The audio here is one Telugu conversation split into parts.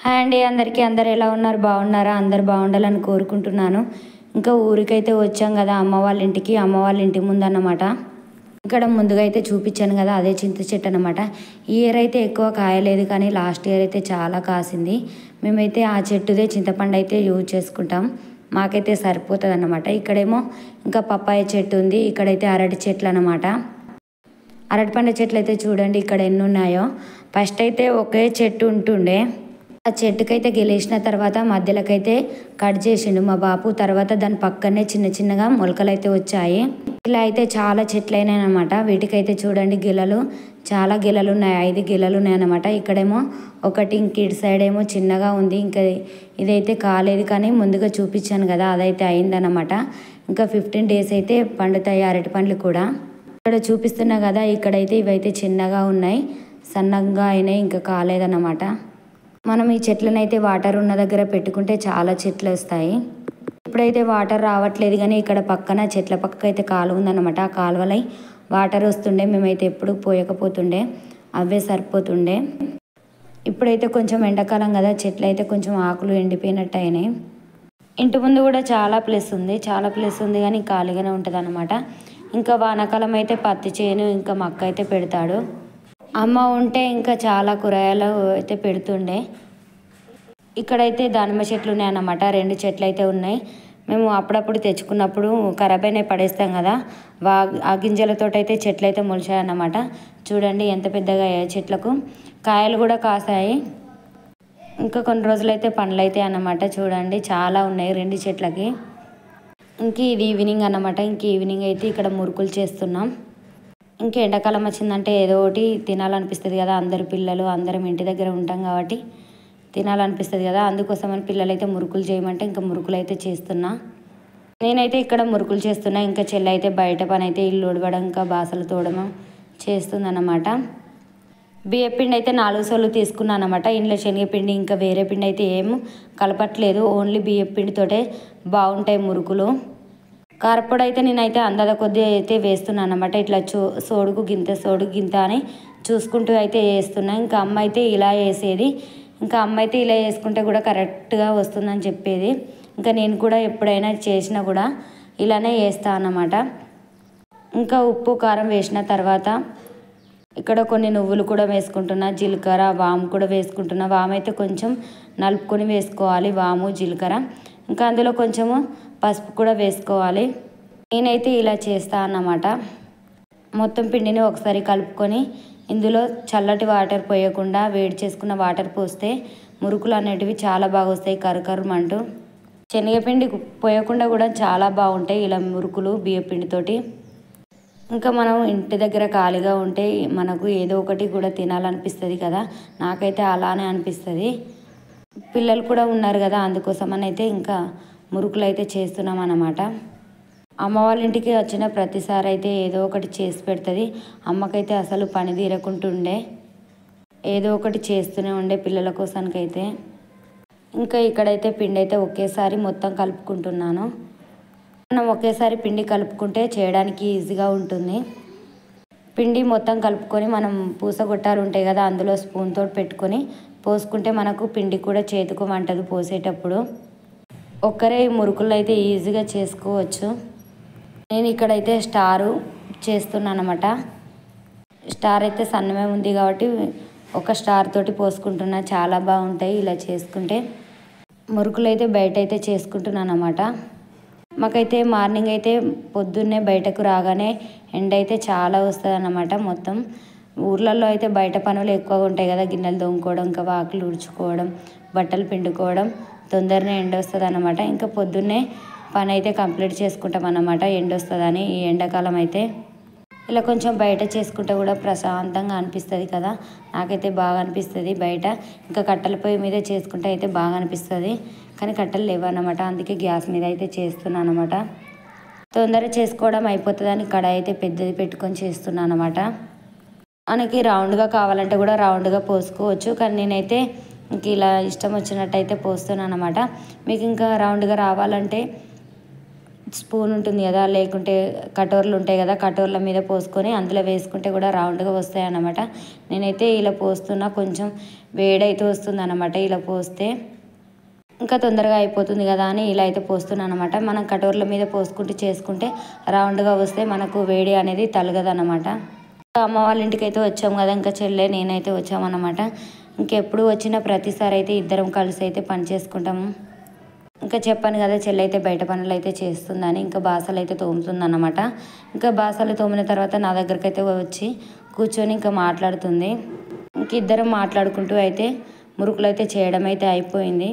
హాయ్ అండి అందరికీ. అందరు ఎలా ఉన్నారు? బాగున్నారా? అందరు బాగుండాలని కోరుకుంటున్నాను. ఇంకా ఊరికైతే వచ్చాం కదా అమ్మ వాళ్ళ ఇంటికి. అమ్మ వాళ్ళ ఇంటి ముందు అన్నమాట. ఇక్కడ ముందుగా అయితే చూపించాను కదా, అదే చింత చెట్టు అనమాట. ఈ ఇయర్ అయితే ఎక్కువ కాయలేదు, కానీ లాస్ట్ ఇయర్ అయితే చాలా కాసింది. మేమైతే ఆ చెట్టుదే చింతపండు అయితే యూజ్ చేసుకుంటాం. మాకైతే సరిపోతుంది అన్నమాట. ఇక్కడేమో ఇంకా పప్పాయ చెట్టు ఉంది. ఇక్కడైతే అరటి చెట్లు అనమాట. అరటిపండు చెట్లు అయితే చూడండి ఇక్కడ ఎన్ని ఉన్నాయో. ఫస్ట్ అయితే ఒకే చెట్టు ఉంటుండే, ఆ చెట్టుకైతే గెలేసిన తర్వాత మధ్యలోకైతే కట్ చేసిండు మా బాపు. తర్వాత దాని పక్కనే చిన్న చిన్నగా మొలకలు అయితే వచ్చాయి. ఇలా అయితే చాలా చెట్లు అయినాయి అనమాట. వీటికైతే చూడండి గిలలు, చాలా గిలలు ఉన్నాయి. 5 గిలలు ఉన్నాయి అనమాట. ఇక్కడేమో ఒకటి, ఇంక ఇటు సైడ్ ఏమో చిన్నగా ఉంది. ఇంకా ఇదైతే కాలేదు, కానీ ముందుగా చూపించాను కదా అదైతే అయిందనమాట. ఇంకా 15 days అయితే పండుతాయి అరటి పండ్లు కూడా. ఇక్కడ చూపిస్తున్నా కదా, ఇక్కడైతే ఇవైతే చిన్నగా ఉన్నాయి, సన్నగా అయినాయి, ఇంకా కాలేదన్నమాట. మనం ఈ చెట్లను అయితే వాటర్ ఉన్న దగ్గర పెట్టుకుంటే చాలా చెట్లు వస్తాయి. ఇప్పుడైతే వాటర్ రావట్లేదు, కానీ ఇక్కడ పక్కన చెట్ల పక్క అయితే కాలువ ఉందన్నమాట. ఆ కాలువలో వాటర్ వస్తుండే, మేమైతే ఎప్పుడు పోయకపోతుండే, అవే సరిపోతుండే. ఇప్పుడైతే కొంచెం ఎండాకాలం కదా, చెట్లు అయితే కొంచెం ఆకులు ఎండిపోయినట్టు అయినాయి. ఇంటి ముందు కూడా చాలా ప్లేస్ ఉంది, కానీ ఖాళీగానే ఉంటుంది అనమాట. ఇంకా వానాకాలం అయితే పత్తి చేను, ఇంకా మక్క అయితే పెడతాడు. అమ్మ ఉంటే ఇంకా చాలా కూరగాయలు అయితే పెడుతుండే. ఇక్కడైతే దానిమ్మ చెట్లు ఉన్నాయి అన్నమాట. 2 చెట్లు అయితే ఉన్నాయి. మేము అప్పుడప్పుడు తెచ్చుకున్నప్పుడు ఖరాబ్ అయినాయి పడేస్తాం కదా, ఆ గింజలతో అయితే చెట్లు అయితే మొలిచాయి అన్నమాట. చూడండి ఎంత పెద్దగా అయ్యాయి చెట్లకు. కాయలు కూడా కాసాయి. ఇంకా కొన్ని రోజులైతే పండ్లు అయితే అన్నమాట. చూడండి చాలా ఉన్నాయి 2 చెట్లకి. ఇంక ఇది ఈవినింగ్ అన్నమాట. ఇంక ఈవినింగ్ అయితే ఇక్కడ మురుకులు చేస్తున్నాం. ఇంకా ఎండాకాలం వచ్చిందంటే ఏదో ఒకటి తినాలనిపిస్తుంది కదా, అందరు పిల్లలు అందరం ఇంటి దగ్గర ఉంటాం కాబట్టి తినాలనిపిస్తుంది కదా. అందుకోసమని పిల్లలు అయితే మురుకులు చేయమంటే ఇంకా మురుకులు అయితే చేస్తున్నా. నేనైతే ఇక్కడ మురుకులు చేస్తున్నా. ఇంకా చెల్లి అయితే బయట పని అయితే ఇల్లు ఉడవడం, ఇంకా బాసలు తోడడం చేస్తుందన్నమాట. బియ్యపిండి అయితే 4 సోలు తీసుకున్నాను అనమాట. ఇంట్లో శనగపిండి ఇంకా వేరే పిండి అయితే ఏం కలపట్లేదు, ఓన్లీ బియ్యపిండితోటే బాగుంటాయి మురుకులు. కారపొడి అయితే నేనైతే అందాద కొద్ది అయితే వేస్తున్నాను అనమాట. ఇట్లా సోడుకు గింత అని చూసుకుంటూ అయితే వేస్తున్నా. ఇంకా అమ్మ అయితే ఇలా వేసేది. ఇంకా అమ్మ అయితే ఇలా వేసుకుంటే కూడా కరెక్ట్గా వస్తుందని చెప్పేది. ఇంకా నేను కూడా ఎప్పుడైనా చేసినా కూడా ఇలానే వేస్తాను అన్నమాట. ఇంకా ఉప్పు కారం వేసిన తర్వాత ఇక్కడ కొన్ని నువ్వులు కూడా వేసుకుంటున్నా, జీలకర్ర వాము కూడా వేసుకుంటున్నా. వాము అయితే కొంచెం నలుపుకొని వేసుకోవాలి, వాము జీలకర్ర. ఇంకా అందులో కొంచెము పసుపు కూడా వేసుకోవాలి. నేనైతే ఇలా చేస్తా అన్నమాట. మొత్తం పిండిని ఒకసారి కలుపుకొని ఇందులో చల్లటి వాటర్ పోయకుండా వేడి చేసుకున్న వాటర్ పోస్తే మురుకులు అనేటివి చాలా బాగా వస్తాయి కరుకరుమంటూ. శనగపిండి పోయకుండా కూడా చాలా బాగుంటాయి ఇలా మురుకులు బియ్యపిండితోటి. ఇంకా మనం ఇంటి దగ్గర ఖాళీగా ఉంటే మనకు ఏదో ఒకటి కూడా తినాలనిపిస్తుంది కదా, నాకైతే అలానే అనిపిస్తుంది. పిల్లలు కూడా ఉన్నారు కదా, అందుకోసమని అయితే ఇంకా మురుకులు అయితే చేస్తున్నాం అన్నమాట. అమ్మ వాళ్ళ ఇంటికి వచ్చిన ప్రతిసారి అయితే ఏదో ఒకటి చేసి పెడుతుంది. అమ్మకైతే అసలు పని తీరకుంటుండే, ఏదో ఒకటి చేస్తూనే ఉండే పిల్లల కోసానికైతే. ఇంకా ఇక్కడైతే పిండి అయితే ఒకేసారి మొత్తం కలుపుకుంటున్నాను. మనం ఒకేసారి పిండి కలుపుకుంటే చేయడానికి ఈజీగా ఉంటుంది. పిండి మొత్తం కలుపుకొని మనం పూసగొట్టాలు ఉంటాయి కదా, అందులో స్పూన్ తోటి పెట్టుకొని పోసుకుంటే మనకు పిండి కూడా చేతుకు వంటది పోసేటప్పుడు. ఒక్కరే ఈ మురుకులు అయితే ఈజీగా చేసుకోవచ్చు. నేను ఇక్కడైతే స్టారు చేస్తున్నాను అనమాట. స్టార్ అయితే సన్నమే ఉంది కాబట్టి ఒక స్టార్ తోటి పోసుకుంటున్నా. చాలా బాగుంటాయి ఇలా చేసుకుంటే. మురుకులు అయితే బయట అయితే చేసుకుంటున్నాను అనమాట. మాకైతే మార్నింగ్ అయితే పొద్దున్నే బయటకు రాగానే ఎండ అయితే చాలా వస్తుంది అన్నమాట. మొత్తం ఊర్లలో అయితే బయట పనులు ఎక్కువగా ఉంటాయి కదా, గిన్నెలు తోముకోవడం, ఇంకా వాకిలు ఉడుచుకోవడం, బట్టలు పిండుకోవడం, తొందరనే ఎండ వస్తుంది అన్నమాట. ఇంకా పొద్దున్నే పని అయితే కంప్లీట్ చేసుకుంటాం అన్నమాట ఎండ వస్తుందని. ఈ ఎండాకాలం అయితే ఇలా కొంచెం బయట చేసుకుంటే కూడా ప్రశాంతంగా అనిపిస్తుంది కదా, నాకైతే బాగా అనిపిస్తుంది బయట. ఇంకా కట్టెల పొయ్యి మీద చేసుకుంటే అయితే బాగా అనిపిస్తుంది, కానీ కట్టెలు లేవన్నమాట. అందుకే గ్యాస్ మీద అయితే చేస్తున్నాను అనమాట. తొందరగా చేసుకోవడం అయిపోతుందని కడాయి అయితే పెద్దది పెట్టుకొని చేస్తున్నాను అనమాట. మనకి రౌండ్గా కావాలంటే కూడా రౌండ్గా పోసుకోవచ్చు, కానీ నేనైతే ఇంక ఇలా ఇష్టం వచ్చినట్టు అయితే పోస్తున్నాను అనమాట. మీకు ఇంకా రౌండ్గా రావాలంటే స్పూన్ ఉంటుంది కదా, లేకుంటే కటోర్లు ఉంటాయి కదా, కటోర్ల మీద పోసుకొని అందులో వేసుకుంటే కూడా రౌండ్గా వస్తాయి అన్నమాట. నేనైతే ఇలా పోస్తున్నా, కొంచెం వేడైతే వస్తుంది అన్నమాట. ఇలా పోస్తే ఇంకా తొందరగా అయిపోతుంది కదా అని ఇలా అయితే పోస్తున్నాను అనమాట. మనం కటోర్ల మీద పోసుకుంటూ చేసుకుంటే రౌండ్గా వస్తే మనకు వేడి అనేది తలగదన్నమాట. అమ్మ వాళ్ళ ఇంటికి అయితే వచ్చాము కదా, ఇంకా చెల్లె నేనైతే వచ్చామన్నమాట. ఇంకెప్పుడు వచ్చినా ప్రతిసారి అయితే ఇద్దరం కలిసి అయితే పని చేసుకుంటాము. ఇంకా చెప్పాను కదా, చెల్లి అయితే బయట పనులు అయితే చేస్తుందని, ఇంకా బాసలు అయితే తోముతుందన్నమాట. ఇంకా బాసలు తోమిన తర్వాత నా దగ్గరికి అయితే వచ్చి కూర్చొని ఇంకా మాట్లాడుతుంది. ఇంక ఇద్దరం మాట్లాడుకుంటూ అయితే మురుకులు అయితే చేయడం అయితే అయిపోయింది.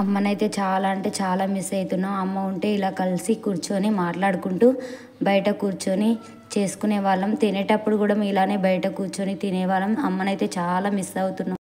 అమ్మనైతే చాలా అంటే చాలా మిస్ అవుతున్నాం. అమ్మ ఉంటే ఇలా కలిసి కూర్చొని మాట్లాడుకుంటూ బయట కూర్చొని చేసుకునే వాళ్ళం. తినేటప్పుడు కూడా ఇలానే బయట కూర్చొని తినేవాళ్ళం. అమ్మనైతే చాలా మిస్ అవుతున్నాం.